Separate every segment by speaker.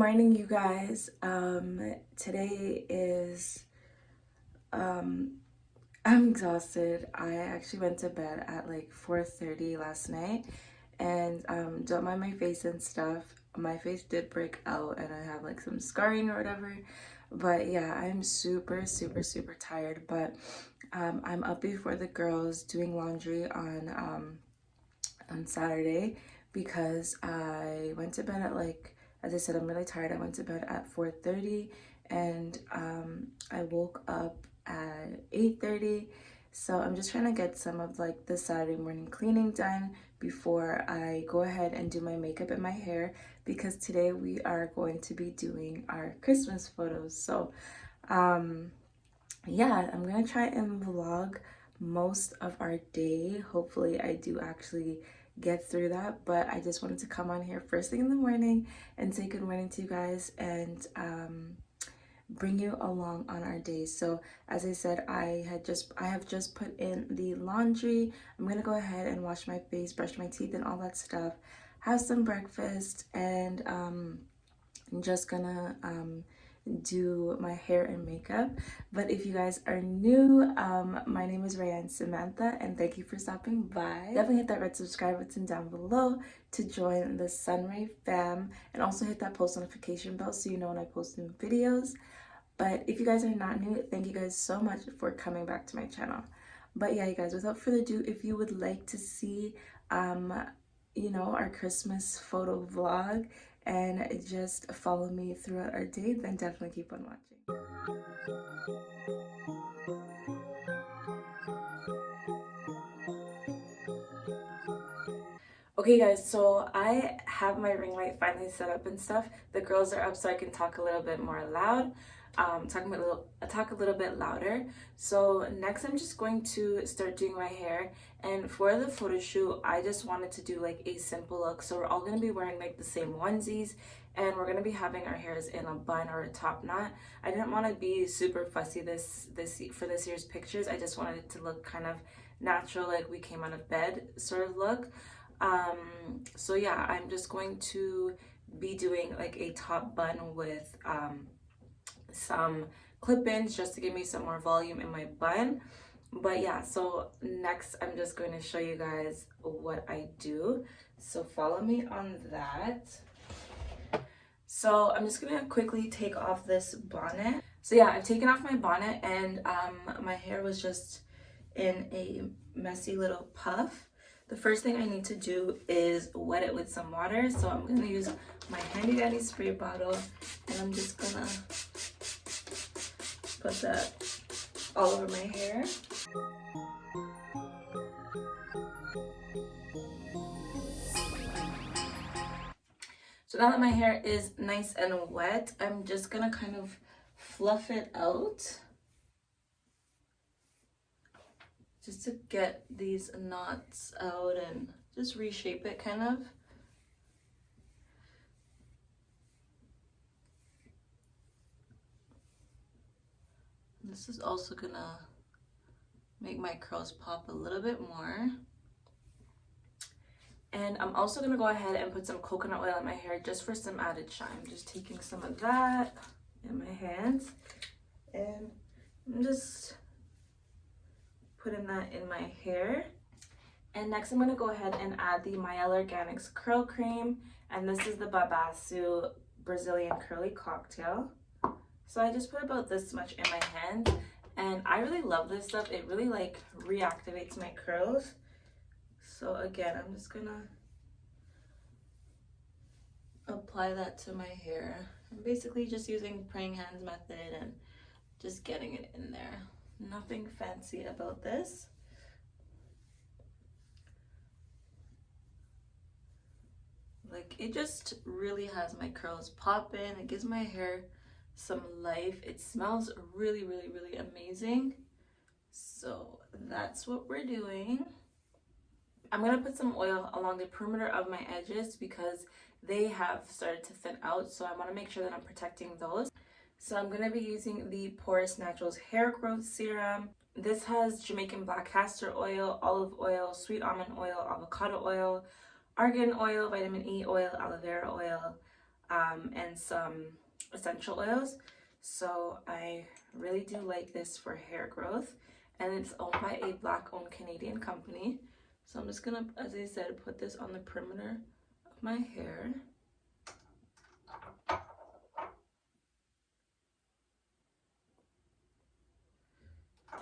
Speaker 1: morning, you guys. Today is I'm exhausted. I actually went to bed at like 4:30 last night, and don't mind my face and stuff. My face did break out and I have like some scarring or whatever. But yeah, I'm super tired. But I'm up before the girls doing laundry on Saturday because I went to bed at like, as I said, I'm really tired. I went to bed at 4:30 and I woke up at 8:30. So I'm just trying to get some of like the Saturday morning cleaning done before I go ahead and do my makeup and my hair, because today we are going to be doing our Christmas photos. So yeah, I'm gonna try and vlog most of our day. Hopefully I do actually get through that, but I just wanted to come on here first thing in the morning and say good morning to you guys and bring you along on our day. So as I said, I have just put in the laundry. I'm gonna go ahead and wash my face, brush my teeth and all that stuff, have some breakfast, and I'm just gonna do my hair and makeup. But if you guys are new, my name is Rayanne Samantha, and thank you for stopping by. Definitely hit that red subscribe button down below to join the Sunray fam, and also hit that post notification bell so you know when I post new videos. But if you guys are not new, thank you guys so much for coming back to my channel. But yeah, you guys, without further ado, if you would like to see you know, our Christmas photo vlog and just follow me throughout our day, then definitely keep on watching. Okay guys, so I have my ring light finally set up and stuff. The girls are up so I can talk a little bit more loud. Talk a little bit louder. So next I'm just going to start doing my hair, and for the photo shoot I just wanted to do like a simple look. So we're all going to be wearing like the same onesies, and we're going to be having our hairs in a bun or a top knot. I didn't want to be super fussy for this year's pictures. I just wanted it to look kind of natural, like we came out of bed sort of look. So yeah, I'm just going to be doing like a top bun with some clip-ins just to give me some more volume in my bun. But yeah, so next I'm just going to show you guys what I do, so follow me on that. So I'm just gonna quickly take off this bonnet. So yeah, I've taken off my bonnet, and my hair was just in a messy little puff. The first thing I need to do is wet it with some water. So I'm gonna use my handy dandy spray bottle, and I'm just gonna put that all over my hair. So now that my hair is nice and wet, I'm just gonna kind of fluff it out, just to get these knots out and just reshape it kind of. This is also gonna make my curls pop a little bit more. And I'm also gonna go ahead and put some coconut oil in my hair just for some added shine. I'm just taking some of that in my hands, and I'm just putting that in my hair. And next I'm gonna go ahead and add the Missrayyy Organics Curl Cream, and this is the Babasu Brazilian Curly Cocktail. So I just put about this much in my hand, and I really love this stuff. It really like reactivates my curls. So again, I'm just gonna apply that to my hair. I'm basically just using praying hands method and just getting it in there. Nothing fancy about this. Like, it just really has my curls popping. It gives my hair some life. It smells really amazing. So that's what we're doing. I'm gonna put some oil along the perimeter of my edges because they have started to thin out, so I want to make sure that I'm protecting those. So I'm gonna be using the Porous Naturals Hair Growth Serum. This has Jamaican black castor oil, olive oil, sweet almond oil, avocado oil, argan oil, vitamin E oil, aloe vera oil, and some essential oils. So I really do like this for hair growth, and it's owned by a Black-owned Canadian company. So I'm just gonna, as I said, put this on the perimeter of my hair.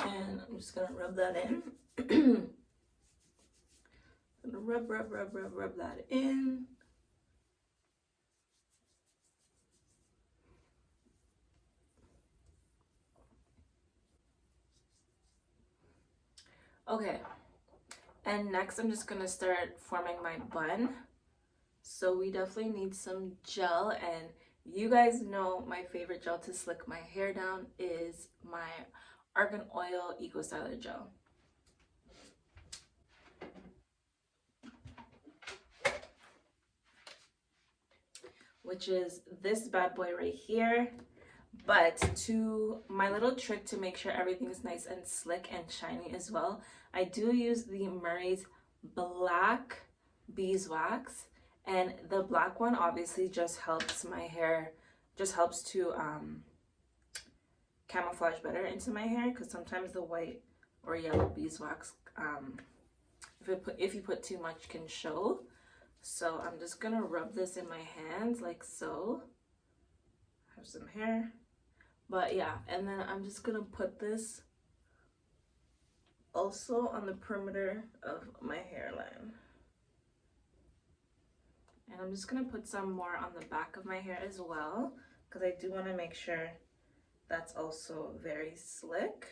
Speaker 1: And I'm just gonna rub that in. I'm gonna rub that in. Okay, and next I'm just gonna start forming my bun. So we definitely need some gel, and you guys know my favorite gel to slick my hair down is my Argan Oil Eco Styler gel. Which is this bad boy right here. But to my little trick to make sure everything is nice and slick and shiny as well, I do use the Murray's Black Beeswax, and the black one obviously just helps my hair, just helps to camouflage better into my hair, because sometimes the white or yellow beeswax, if you put too much, can show. So I'm just gonna rub this in my hands like so. Have some hair. But yeah, and then I'm just gonna put this also on the perimeter of my hairline. And I'm just gonna put some more on the back of my hair as well, because I do want to make sure that's also very slick.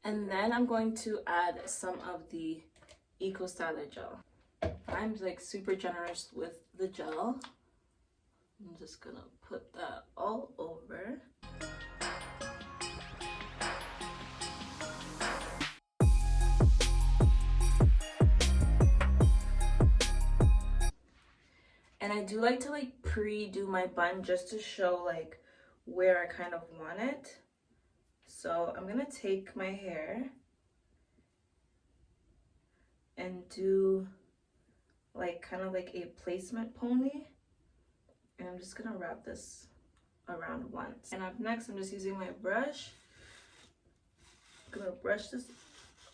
Speaker 1: And then I'm going to add some of the Eco Styler gel. I'm like super generous with the gel. I'm just gonna put that all over. And I do like to like pre-do my bun just to show like where I kind of want it. So I'm gonna take my hair and do like kind of like a placement pony, and I'm just gonna wrap this around once. And up next, I'm just using my brush. I'm gonna brush this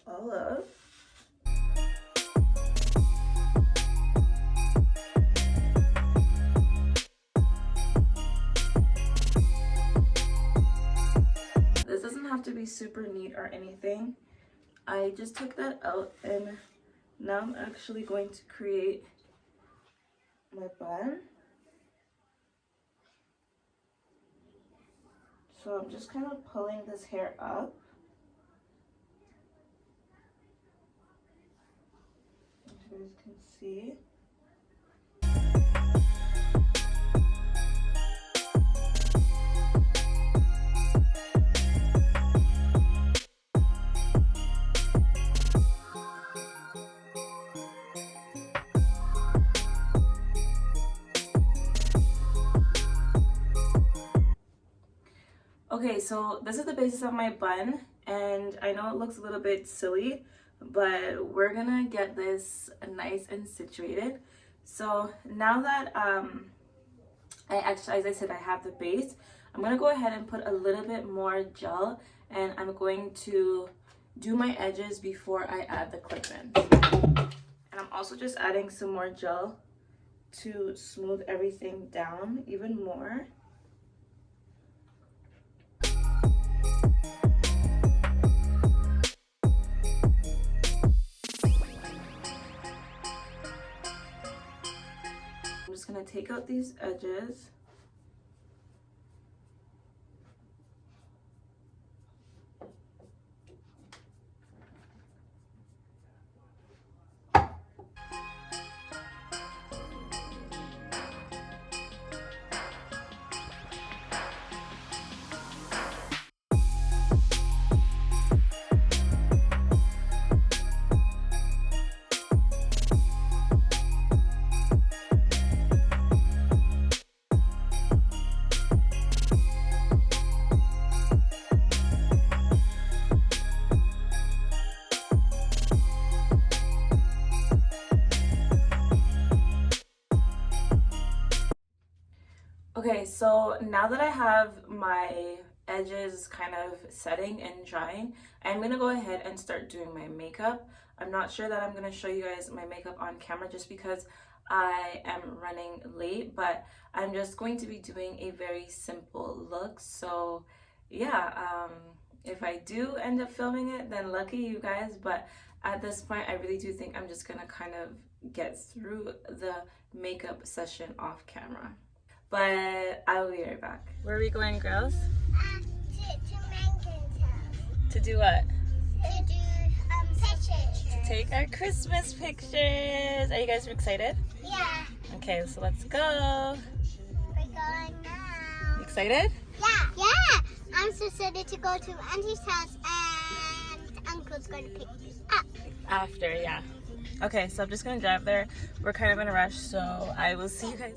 Speaker 1: all up. This doesn't have to be super neat or anything. I just took that out, and now I'm actually going to create my bun. So I'm just kind of pulling this hair up. As you guys can see. Okay, so this is the basis of my bun, and I know it looks a little bit silly, but we're gonna get this nice and situated. So now that as I said, I have the base, I'm gonna go ahead and put a little bit more gel, and I'm going to do my edges before I add the clip-ins. And I'm also just adding some more gel to smooth everything down even more. I'm just going to take out these edges. Okay, so now that I have my edges kind of setting and drying, I'm gonna go ahead and start doing my makeup. I'm not sure that I'm gonna show you guys my makeup on camera just because I am running late, but I'm just going to be doing a very simple look. So yeah, if I do end up filming it, then lucky you guys, but at this point I really do think I'm just gonna kind of get through the makeup session off camera. But I will be right back. Where are we going, girls?
Speaker 2: To Megan's house.
Speaker 1: To do what?
Speaker 2: To do pictures.
Speaker 1: To take our Christmas pictures. Are you guys excited?
Speaker 2: Yeah.
Speaker 1: Okay, so let's go.
Speaker 2: We're going now.
Speaker 1: You excited?
Speaker 2: Yeah. Yeah. I'm so excited to go to Auntie's house and Uncle's going to pick me up.
Speaker 1: After, yeah. Okay, so I'm just gonna drive there. We're kind of in a rush, so I will see you guys.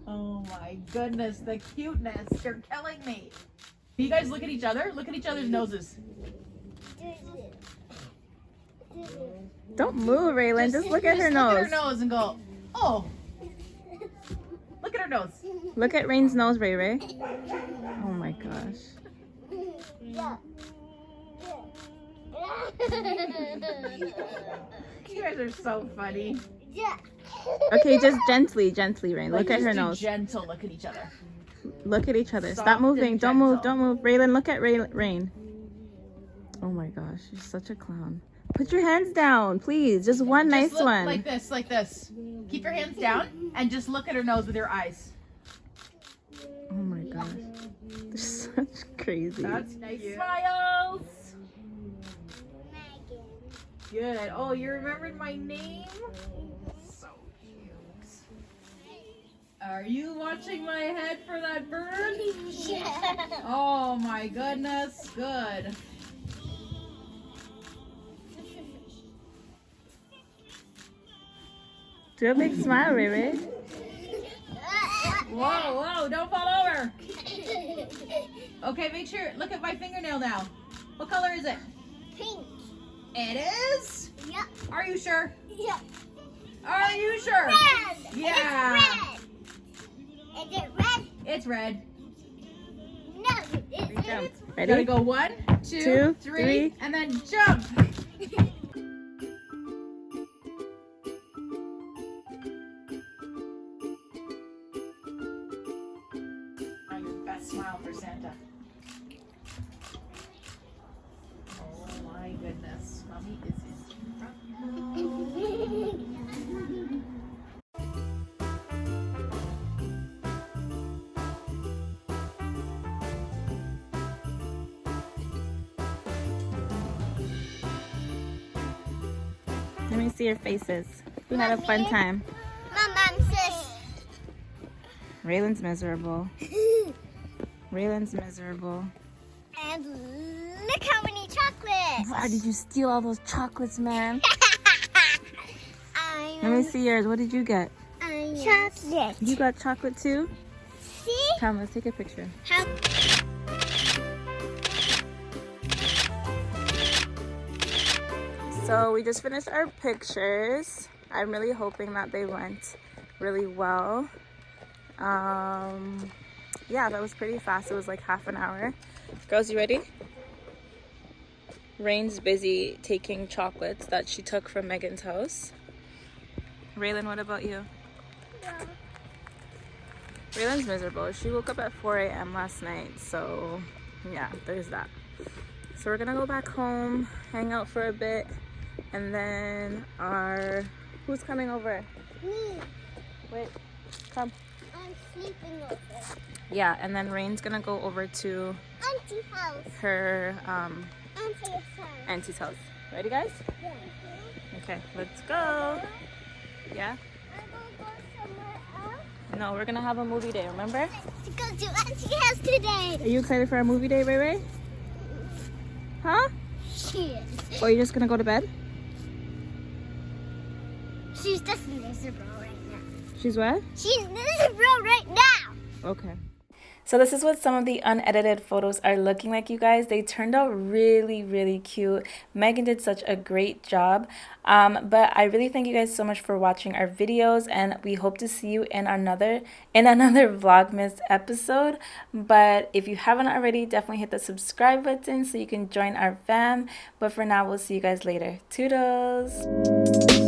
Speaker 3: Oh my goodness, the cuteness. You're killing me. You guys look at each other. Look at each other's noses.
Speaker 1: Don't move, Raylan. Just look at her nose.
Speaker 3: Look at her nose and go, oh. Look at her nose.
Speaker 1: Look at Rain's nose, Ray Ray. Oh my gosh.
Speaker 2: Yeah.
Speaker 3: You guys are so funny.
Speaker 2: Yeah.
Speaker 1: Okay, just gently, Rain. Look at her
Speaker 3: Just do
Speaker 1: nose.
Speaker 3: gentle look at each other.
Speaker 1: Look at each other. Stop
Speaker 3: Soft
Speaker 1: moving.
Speaker 3: and
Speaker 1: Don't move.
Speaker 3: gentle.
Speaker 1: Don't move. Raylan, look at Rain. Oh my gosh, you're such a clown. Put your hands down, please. Just one nice
Speaker 3: Just look
Speaker 1: one.
Speaker 3: like this, like this. Keep your hands down and just look at her nose with your eyes.
Speaker 1: Oh my gosh. They're such crazy.
Speaker 3: That's nice smiles.
Speaker 2: Megan.
Speaker 3: Good. Oh, you remembered my name? So cute. Are you watching my head for that bird?
Speaker 2: Yeah.
Speaker 3: Oh my goodness. Good.
Speaker 1: Do a big smile, Ray Ray.
Speaker 3: Whoa, whoa, don't fall over. Okay, make sure. Look at my fingernail now. What color is it?
Speaker 2: Pink.
Speaker 3: It is?
Speaker 2: Yep.
Speaker 3: Are you sure?
Speaker 2: Yep.
Speaker 3: Are you sure?
Speaker 2: Red.
Speaker 3: Yeah.
Speaker 2: It's red. Is it red?
Speaker 3: It's red.
Speaker 2: No. It's red.
Speaker 3: You gotta
Speaker 1: Ready?
Speaker 3: go 1, 2,
Speaker 1: Two,
Speaker 3: 3,
Speaker 1: three.
Speaker 3: and then jump. Now your best smile for Santa. Oh my goodness. Mommy is in trouble.
Speaker 1: Let me see your faces. We had a fun time.
Speaker 2: My mom says.
Speaker 1: Raylan's miserable. Raylan's miserable.
Speaker 2: And look how many chocolates.
Speaker 1: Why did you steal all those chocolates, man?
Speaker 2: I
Speaker 1: Let me see yours. What did you get?
Speaker 2: chocolate.
Speaker 1: You got chocolate too?
Speaker 2: See
Speaker 1: Come, let's take a picture.
Speaker 2: how
Speaker 1: So we just finished our pictures. I'm really hoping that they went really well. Yeah, that was pretty fast. It was like half an hour. Girls, you ready? Rain's busy taking chocolates that she took from Megan's house. Raylan, what about you? Raylan's miserable. She woke up at 4 a.m. last night, so yeah, there's that. So we're gonna go back home, hang out for a bit, and then who's coming over?
Speaker 2: me.
Speaker 1: Wait, come.
Speaker 2: I'm sleeping over.
Speaker 1: Yeah, and then Rain's gonna go over to
Speaker 2: Auntie house.
Speaker 1: her
Speaker 2: Auntie's house.
Speaker 1: auntie's house. Ready, guys?
Speaker 2: Yeah.
Speaker 1: Okay, let's go. Yeah?
Speaker 2: I'm gonna go somewhere else.
Speaker 1: No, we're gonna have a movie day, remember?
Speaker 2: To go to Auntie's house today.
Speaker 1: Are you excited for our movie day, Ray Ray? Huh?
Speaker 2: Shit.
Speaker 1: Or are you just gonna go to bed?
Speaker 2: She's just miserable right now.
Speaker 1: She's what?
Speaker 2: She's miserable right now.
Speaker 1: Okay. So this is what some of the unedited photos are looking like, you guys. They turned out really, really cute. Megan did such a great job. But I really thank you guys so much for watching our videos, and we hope to see you in another Vlogmas episode. But if you haven't already, definitely hit the subscribe button so you can join our fam. But for now, we'll see you guys later. Toodles!